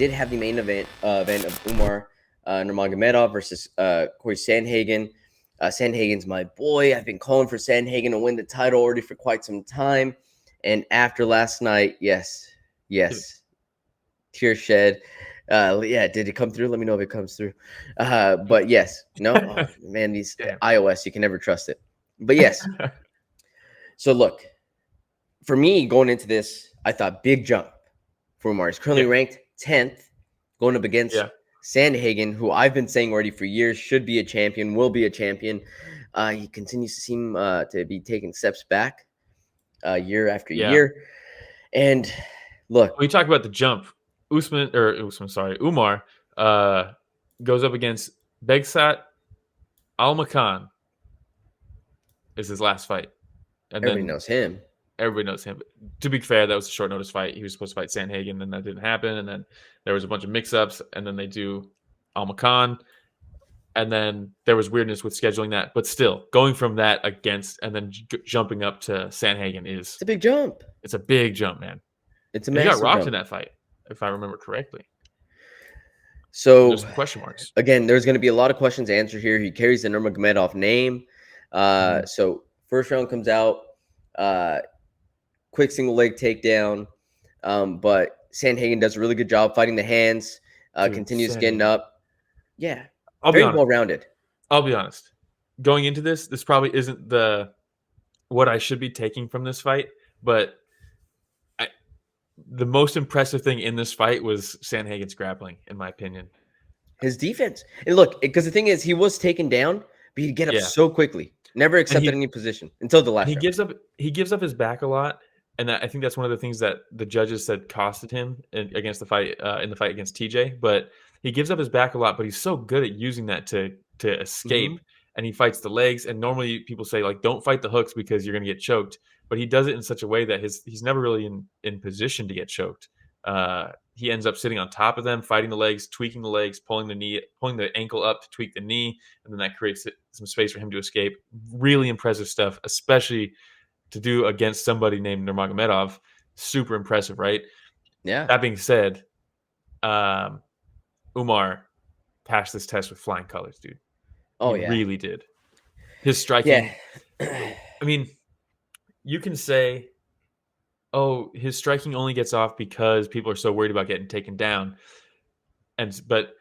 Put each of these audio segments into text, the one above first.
did have the main event of Umar Nurmagomedov versus Cory Sandhagen. Sandhagen's my boy. I've been calling for Sandhagen to win the title already for quite some time. And after last night, yes, tear shed. Yeah, did it come through? Let me know if it comes through. But yes, no, oh, man, these iOS, you can never trust it. But yes. So look, for me going into this, I thought big jump for Umar. He's currently ranked 10th, going up against Sandhagen, who I've been saying already for years should be a champion, will be a champion. He continues to seem to be taking steps back year after year. And look, when you talk about the jump, Umar goes up against Begsat Almakan. Is his last fight. And everybody knows him. Everybody knows him. But to be fair, that was a short notice fight. He was supposed to fight Sandhagen, and that didn't happen. And then there was a bunch of mix-ups, and then they do Almakan. And then there was weirdness with scheduling that. But still, going from that against and then jumping up to Sandhagen is... It's a big jump. It's a big jump, man. It's a massive jump. He got rocked in that fight, if I remember correctly. So there's some question marks. Again, there's going to be a lot of questions to answer here. He carries the Nurmagomedov name. So first round comes out, quick single leg takedown. But Sandhagen does a really good job fighting the hands, continues getting up. Yeah. Very well rounded. I'll be honest. Going into this probably isn't what I should be taking from this fight, but the most impressive thing in this fight was Sandhagen's grappling, in my opinion. His defense. And look, because the thing is, he was taken down, but he'd get up so quickly. Never accepted any position until the last round. He gives up his back a lot, and I think that's one of the things that the judges said costed him against the fight in the fight against TJ. But he gives up his back a lot, but he's so good at using that to escape, and he fights the legs. And normally people say, like, don't fight the hooks because you're going to get choked. But he does it in such a way that he's never really in position to get choked. He ends up sitting on top of them, fighting the legs, tweaking the legs, pulling the ankle up to tweak the knee, and then that creates some space for him to escape. Really impressive stuff, especially to do against somebody named Nurmagomedov. Super impressive, right? Yeah. That being said, Umar passed this test with flying colors, dude. He really did. His striking. I mean, you can say, oh, his striking only gets off because people are so worried about getting taken down. But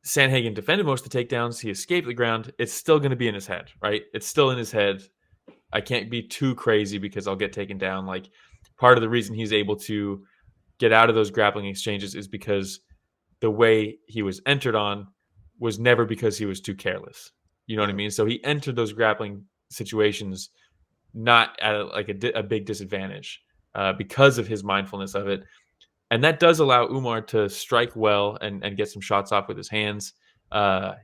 Sandhagen defended most of the takedowns. He escaped the ground. It's still going to be in his head, right? It's still in his head. I can't be too crazy because I'll get taken down. Like, part of the reason he's able to get out of those grappling exchanges is because the way he was entered on was never because he was too careless. You know what I mean? So he entered those grappling situations not at a big disadvantage because of his mindfulness of it. And that does allow Umar to strike well and get some shots off with his hands.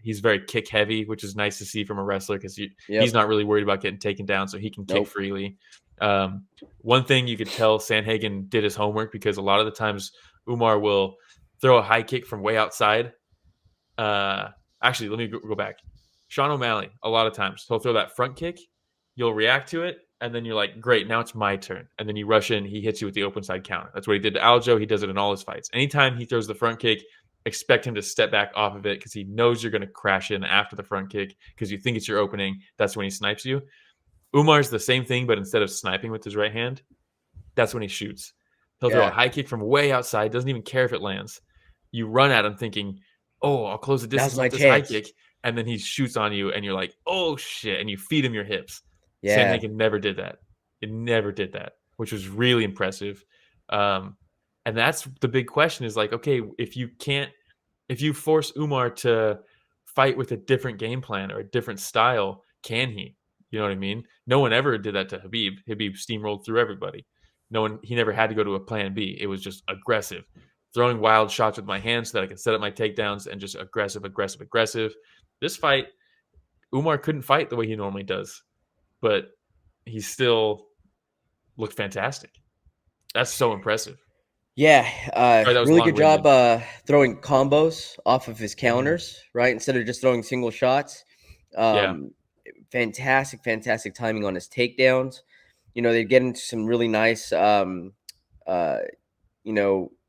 He's very kick heavy, which is nice to see from a wrestler because he's not really worried about getting taken down, so he can kick freely. One thing you could tell Sandhagen did his homework because a lot of the times Umar will throw a high kick from way outside. Actually, let me go back. Sean O'Malley, a lot of times, he'll throw that front kick. You'll react to it, and then you're like, great, now it's my turn. And then you rush in, he hits you with the open side counter. That's what he did to Aljo. He does it in all his fights. Anytime he throws the front kick, expect him to step back off of it because he knows you're going to crash in after the front kick because you think it's your opening. That's when he snipes you. Umar's the same thing, but instead of sniping with his right hand, that's when he shoots. He'll throw a high kick from way outside, doesn't even care if it lands. You run at him thinking, oh, I'll close the distance with this high kick. And then he shoots on you, and you're like, oh, shit. And you feed him your hips. Yeah. Sandhagen never did that. It never did that, which was really impressive. And that's the big question is like, okay, if you force Umar to fight with a different game plan or a different style, can he? You know what I mean? No one ever did that to Khabib. Khabib steamrolled through everybody. He never had to go to a plan B. It was just aggressive. Throwing wild shots with my hands so that I can set up my takedowns and just aggressive. This fight, Umar couldn't fight the way he normally does, but he still looked fantastic. That's so impressive. Yeah, really good job throwing combos off of his counters, right? Instead of just throwing single shots. Fantastic timing on his takedowns. You know, they get into some really nice,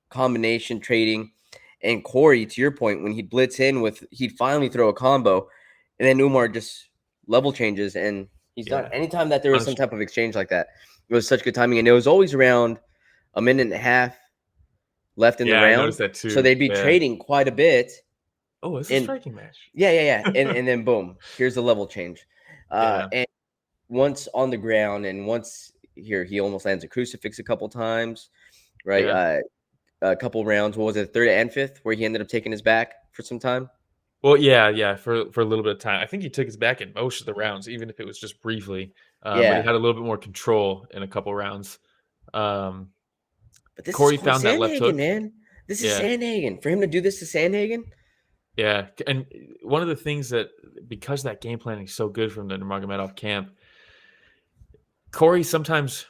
combination trading. And Cory, to your point, when he'd blitz in he'd finally throw a combo, and then Umar just level changes and he's done. Anytime that there was some type of exchange like that, it was such good timing. And it was always around a minute and a half left in the round. I noticed that too. So they'd be trading quite a bit. Oh, it's a striking match. Yeah. and then boom, here's the level change. And once on the ground and once here, he almost lands a crucifix a couple times, right? Yeah. A couple rounds. What was it, third and fifth, where he ended up taking his back for some time? Well, yeah, for a little bit of time. I think he took his back in most of the rounds, even if it was just briefly. But he had a little bit more control in a couple rounds. But this Cory is found that left hook, man. This is Sandhagen. For him to do this to Sandhagen. Yeah, and one of the things that, because that game planning is so good from the Nurmagomedov camp, Cory sometimes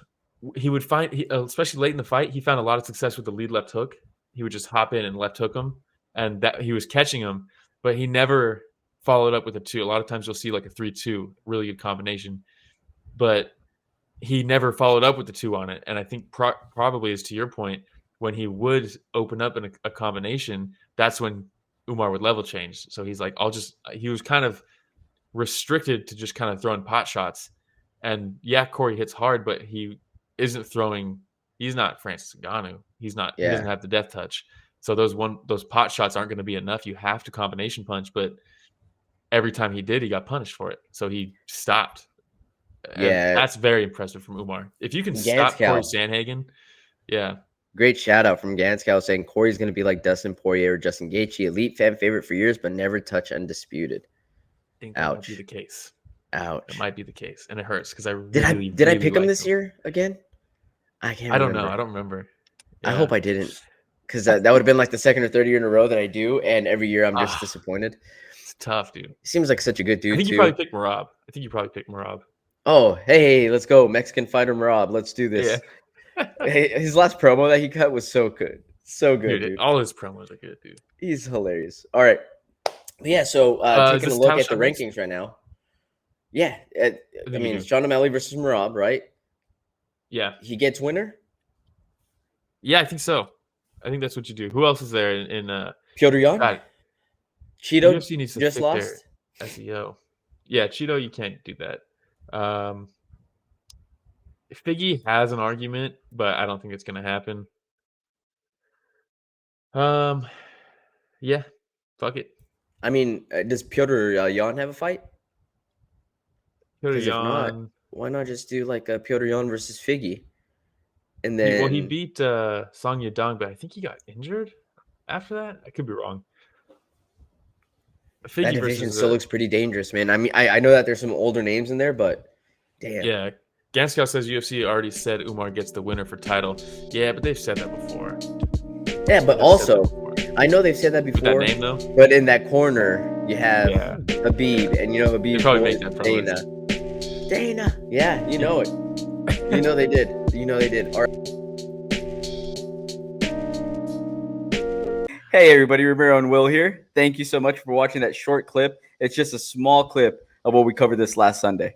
he would find, especially late in the fight, he found a lot of success with the lead left hook. He would just hop in and left hook him, and that he was catching him, but he never followed up with a 2. A lot of times you'll see like a 3-2, really good combination, but he never followed up with the 2 on it. And I think probably, is to your point, when he would open up in a combination, that's when Umar would level change. So he's like, he was kind of restricted to just kind of throwing pot shots. And yeah, Cory hits hard, but he isn't throwing. He's not Francis Ngannou. He's not. He doesn't have the death touch. So those pot shots aren't going to be enough. You have to combination punch. But every time he did, he got punished for it. So he stopped. And that's very impressive from Umar. If you can stop Cory Sandhagen, Great shout out from Ganskow saying Cory's going to be like Dustin Poirier or Justin Gaethje, elite fan favorite for years, but never touch undisputed. I think that might be the case. Ouch. It might be the case, and it hurts because I did I pick him this year again? I can't. I don't know. I don't remember. Yeah. I hope I didn't, because that would have been like the second or third year in a row that I do, and every year I'm just disappointed. It's tough, dude. He seems like such a good dude. I think you probably picked Merab. Oh, hey, let's go, Mexican fighter Merab. Let's do this. Yeah. His last promo that he cut was so good, dude. All his promos are good, dude. He's hilarious. All right, yeah. So taking a look at the rankings right now. Yeah, I mean, it's Sean O'Malley versus Merab, right? Yeah. He gets winner? Yeah, I think so. I think that's what you do. Who else is there in Petr Yan? Cheeto UFC needs to just lost? SEO. Yeah, Cheeto, you can't do that. Figgy has an argument, but I don't think it's going to happen. Yeah, fuck it. I mean, does Petr Yan have a fight? Because if not, why not just do like a Petr Yan versus Figgy? And then he beat Song Yadong, but I think he got injured after that. I could be wrong. Figgy that division still looks pretty dangerous, man. I mean, I know that there's some older names in there, but damn. Yeah, Ganskow says UFC already said Umar gets the winner for title. Yeah, but they've said that before. Yeah, but also, I know they've said that before. With that name, though? But in that corner, you have Khabib, and you know Khabib probably make that Dana. Yeah, you know it. You know they did. All right. Hey everybody, Romero and Will here. Thank you so much for watching that short clip. It's just a small clip of what we covered this last Sunday.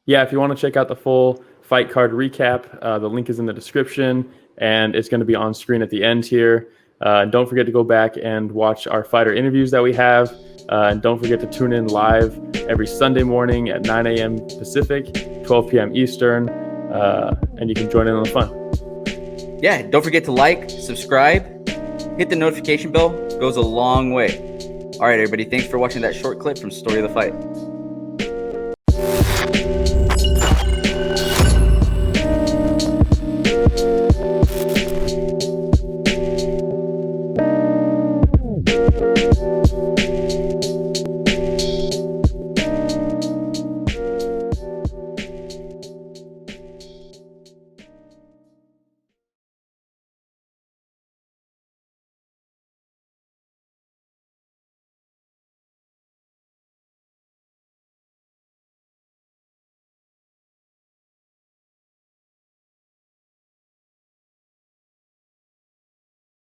Yeah, if you want to check out the full fight card recap, the link is in the description, and it's going to be on screen at the end here. Don't forget to go back and watch our fighter interviews that we have. And don't forget to tune in live every Sunday morning at 9 a.m. Pacific, 12 p.m. Eastern, and you can join in on the fun. Yeah, don't forget to like, subscribe, hit the notification bell. It goes a long way. All right, everybody, thanks for watching that short clip from Story of the Fight.